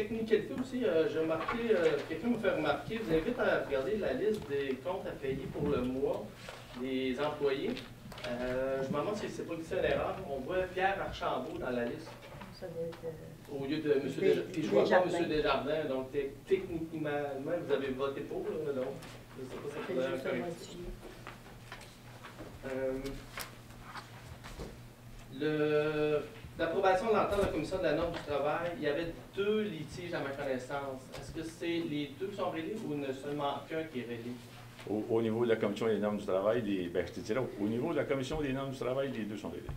technicalité aussi, j'ai remarqué, quelqu'un m'a fait remarquer, je vous invite à regarder la liste des comptes à payer pour le mois des employés. Je me demande si c'est pas une erreur. On voit Pierre Archambault dans la liste. Ça doit être, au lieu de M. Desjardins. Puis je vois pas M. Desjardins, donc techniquement, vous avez voté pour, là, donc je ne sais pas si ça faudrait un correctif. L'approbation de l'entente de la Commission de la norme du travail, il y avait 2 litiges à ma connaissance. Est-ce que c'est les 2 qui sont réglés ou il n'y en a seulement qu'un qui est réglé? Au niveau de la Commission des normes du travail, je te dirais, au niveau de la Commission des normes du travail, les 2 sont réglés.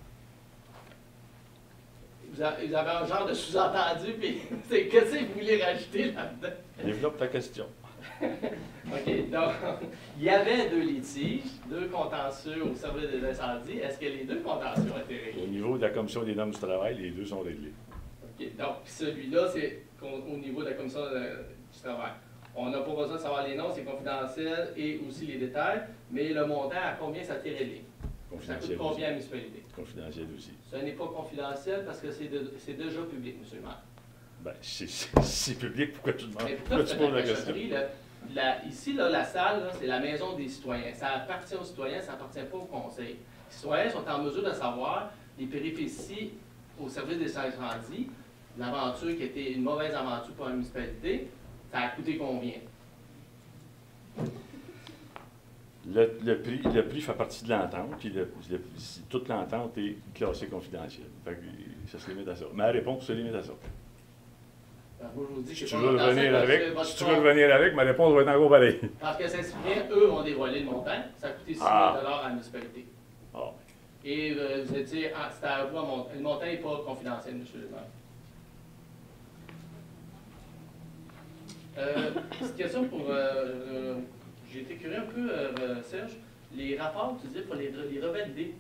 Vous avez un genre de sous-entendu, puis qu'est-ce que vous voulez rajouter là-dedans? Développe ta question. OK, donc, il y avait 2 litiges, 2 contentieux au service des incendies. Est-ce que les 2 contentieux ont été réglés? Au niveau de la Commission des normes du travail, les 2 sont réglés. OK, donc celui-là, c'est au niveau de la Commission du travail. On n'a pas besoin de savoir les noms, c'est confidentiel et aussi les détails, mais le montant, à combien ça a été réglé? Ça coûte combien à la municipalité? Confidentiel aussi. Ce n'est pas confidentiel parce que c'est déjà public, M. le maire. Bien, c'est public, pourquoi tu demandes? Pourquoi tu poses la question? Ici, là, la salle, c'est la maison des citoyens. Ça appartient aux citoyens, ça n'appartient pas au conseil. Les citoyens sont en mesure de savoir les péripéties au service des incendies, l'aventure qui était une mauvaise aventure pour la municipalité, ça a coûté combien? Le prix fait partie de l'entente, puis toute l'entente est classée confidentielle. Fait que ça se limite à ça. Ma réponse se limite à ça. Moi, je vous dis Si tu veux revenir avec, ma réponse va être encore pareille. Parce que Saint-Cyprien, eux, ont dévoilé le montant. Ça a coûté 6 000 à la municipalité. Ah. Et vous étiez, c'était à vous à monter. Le montant n'est pas confidentiel, M. le maire. C'est une question pour... j'ai été curieux un peu, Serge. Les rapports, tu disais, pour les revalider.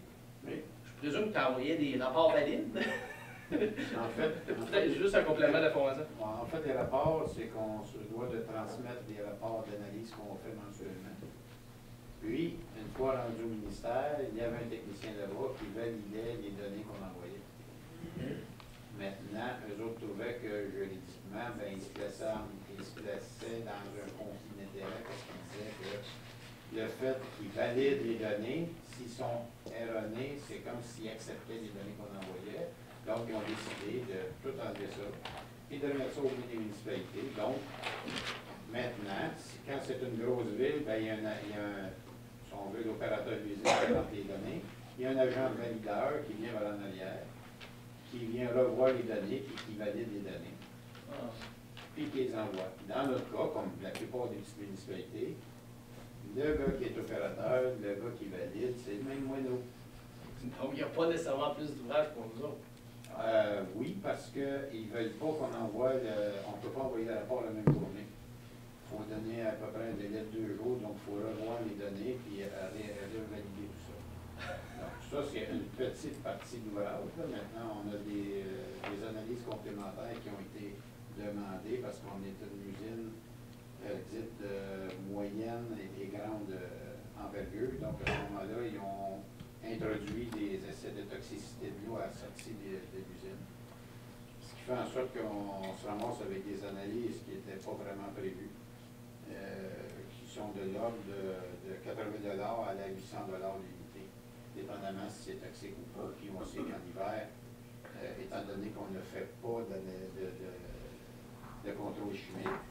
Oui. Je présume que tu envoyais des rapports valides. En fait, peut-être juste un complément d'information. En fait, les rapports, c'est qu'on se doit de transmettre des rapports d'analyse qu'on fait mensuellement. Puis, une fois rendu au ministère, il y avait un technicien là-bas qui validait les données qu'on envoyait. Maintenant, eux autres trouvaient que juridiquement, ben, ils se plaçaient dans un conflit d'intérêt parce qu'ils disaient que le fait qu'ils valident les données, s'ils sont erronés, c'est comme s'ils acceptaient les données qu'on envoyait. Donc, ils ont décidé de tout enlever ça et de mettre ça au bout des municipalités. Donc, maintenant, quand c'est une grosse ville, ben, il y a si on veut, l'opérateur d'usine qui rentre les données. Il y a un agent valideur qui vient vers en arrière, qui vient revoir les données et qui valide les données. Puis qui les envoie. Dans notre cas, comme la plupart des petites municipalités, le gars qui est opérateur, le gars qui valide, c'est le même moineau. Donc, il n'y a pas nécessairement plus d'ouvrage pour nous autres. Oui, parce qu'ils ne veulent pas qu'on envoie on ne peut pas envoyer le rapport la même journée. Il faut donner à peu près un délai de 2 jours, donc il faut revoir les données et revalider tout ça. Donc ça, c'est une petite partie de l'ouvrage. Maintenant, on a des analyses complémentaires qui ont été demandées parce qu'on est une usine dite moyenne et grande envergure. Donc à ce moment-là, ils ont introduit des essais de toxicité de l'eau à la sortie de l'usine. Ce qui fait en sorte qu'on se ramasse avec des analyses qui n'étaient pas vraiment prévues, qui sont de l'ordre de 80 $ à la 800 $ l'unité, dépendamment si c'est toxique ou pas. Puis on sait qu'en hiver, étant donné qu'on ne fait pas de contrôle chimique,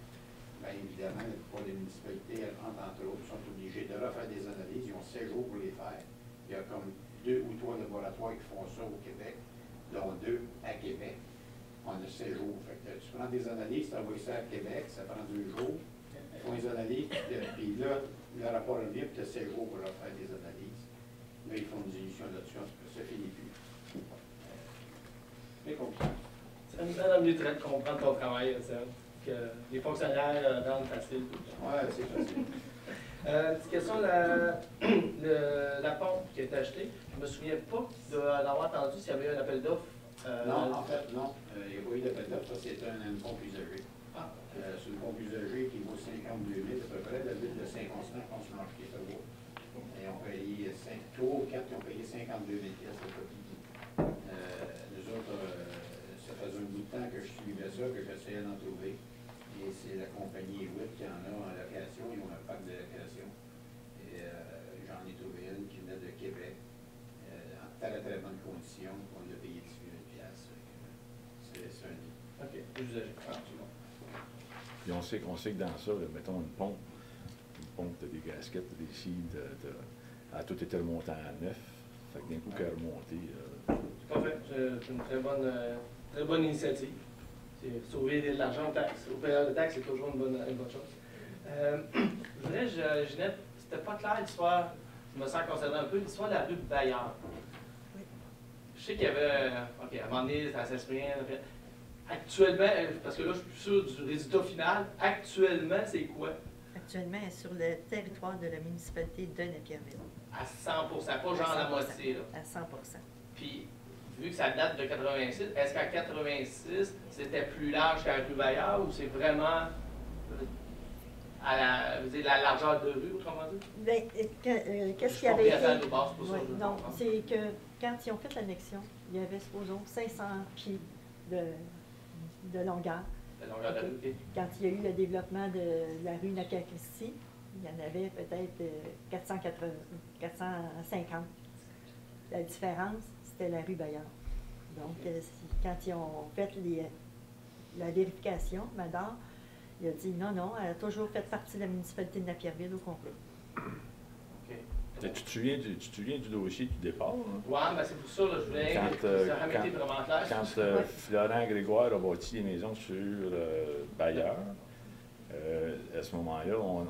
bien évidemment, pour les municipalités, entre autres, sont obligées de refaire des analyses. Ils ont 16 jours pour les faire. Il y a comme 2 ou 3 laboratoires qui font ça au Québec, dont 2 à Québec. On a 16 jours. Fait que tu prends des analyses, tu envoies ça à Québec, ça prend 2 jours. Ils font les analyses, puis là, le rapport revient, puis tu as 16 jours pour leur faire des analyses. Là, ils font une diminution là-dessus, ça finit plus. Mais comprends. Ça nous donne mieux de comprendre ton travail, Serge, que les fonctionnaires rendent facile. Oui, c'est facile. Petite question, la pompe qui a été achetée, je ne me souviens pas d'avoir entendu s'il y avait eu un appel d'offres. Non, en fait, non. Il n'y a pas eu d'appel d'offres. Ça, c'est une pompe usagée. C'est une pompe usagée qui vaut 52 000 à peu près. La ville de Saint-Constant, qu'on se marche qui est à vous. Et on payé 3 ou 4 qui ont payé 52 000 à peu près. Nous autres, ça faisait un bout de temps que je suivais ça, que j'essayais d'en trouver. Et c'est la compagnie WIT qui en a en location, ils ont un parc de location. Et j'en ai trouvé une qui venait de Québec, en très très bonne condition, on l'a payé 18 000 $. C'est un lit. OK, plus usagé. Ah, c'est bon. Puis on sait que dans ça, là, mettons une pompe, t'as des gasquettes, t'as des scies, elle a tout été remonté à neuf. Fait que d'un coup qu'elle a remonté. C'est parfait. C'est une très bonne initiative. C'est sauver de l'argent aux taxes. Au payeur de taxes, c'est toujours une bonne chose. Je voudrais, Ginette, c'était pas clair l'histoire, je me sens concerné un peu, l'histoire de la rue Bayard. Oui. Je sais qu'il y avait, OK, à un moment donné, ça s'exprime. Actuellement, parce que là, je suis plus sûr du résultat final, actuellement, c'est quoi? Actuellement, elle est sur le territoire de la municipalité de Napierville. À 100%, pas genre la moitié, là. À 100%. Puis, vu que ça date de 86, est-ce qu'en 86, c'était plus large qu'à rue Bayard ou c'est vraiment à la largeur de rue, autrement dit? Bien, qu'est-ce Je qui avait été... comprends de base, pour ça, Oui, je non, comprends. c'est que quand ils ont fait l'annexion, il y avait, supposons, 500 pieds de longueur. La longueur de la rue, OK. Quand il y a eu le développement de la rue Nakacristi, il y en avait peut-être 450. La différence, c'était la rue Bayard. Donc, quand ils ont fait la vérification, Mador, il a dit non, elle a toujours fait partie de la municipalité de Napierville au complet. OK. Tu te souviens du dossier du départ? Hein? Oui, ben c'est pour ça, là, je voulais Quand, que ça avait été vraiment clair. Quand Ouais. Florent Grégoire a bâti les maisons sur Bayard, à ce moment-là, on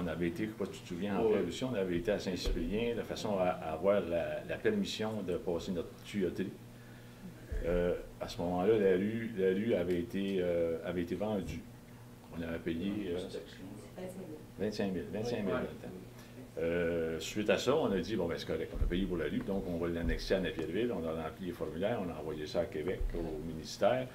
avait été, je ne sais pas si tu te souviens, en Oui. aussi, on avait été à Saint-Cyprien de façon à avoir la permission de passer notre tuyauterie. À ce moment-là, la rue avait été vendue. On avait payé 25 000 dans le temps. Suite à ça, on a dit, bon, ben c'est correct, on a payé pour la rue, donc on va l'annexer à Napierville. On a rempli les formulaires, on a envoyé ça à Québec, au ministère.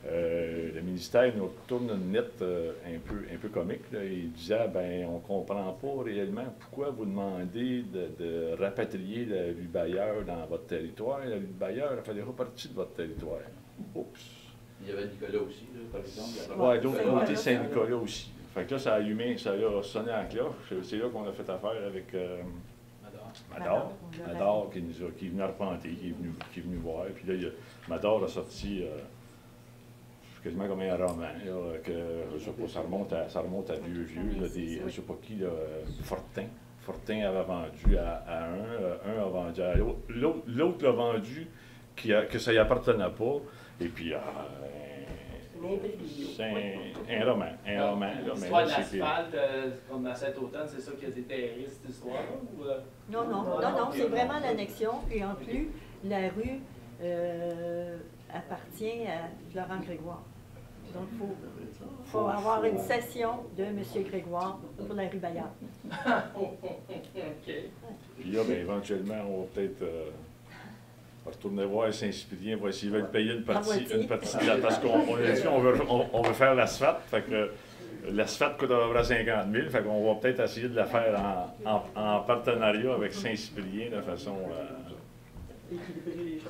Le ministère nous tourne une lettre un peu comique. Là. Il disait, ben on ne comprend pas réellement pourquoi vous demandez de rapatrier la rue Bayard dans votre territoire. La rue Bayard, elle fait pas partie de votre territoire. Oups. Il y avait Nicolas aussi, là, par exemple. Oui, d'autre Saint-Nicolas. côté, Saint-Nicolas aussi. Fait que là, ça a sonné à la cloche. C'est là qu'on a fait affaire avec Mador. Mador qui est venu arpenter, qui est venu voir. Puis là, Mador a sorti quasiment comme un roman, là, que je sais pas, ça remonte à vieux, là, des, je sais pas qui, là, Fortin. Fortin avait vendu à un a vendu à l'autre. L'autre l'a vendu que ça y appartenait pas. Et puis, c'est un roman. Là, L'histoire de là, c'est l'asphalte, comme à cet automne, c'est ça qui a déterré cette histoire-là? Ou, Non, c'est vraiment l'annexion. Et en plus, la rue appartient à Florent Grégoire. Donc, il faut avoir une session de M. Grégoire pour la rue Bayard. OK. Puis là, bien, éventuellement, on va peut-être retourner voir Saint-Cyprien, voir s'ils veulent payer une partie de la... Parce qu'on a dit on veut faire l'asphalte, fait que l'asphalte coûte à peu près 50 000, fait qu'on va peut-être essayer de la faire en partenariat avec Saint-Cyprien de façon... Équilibrer les choses.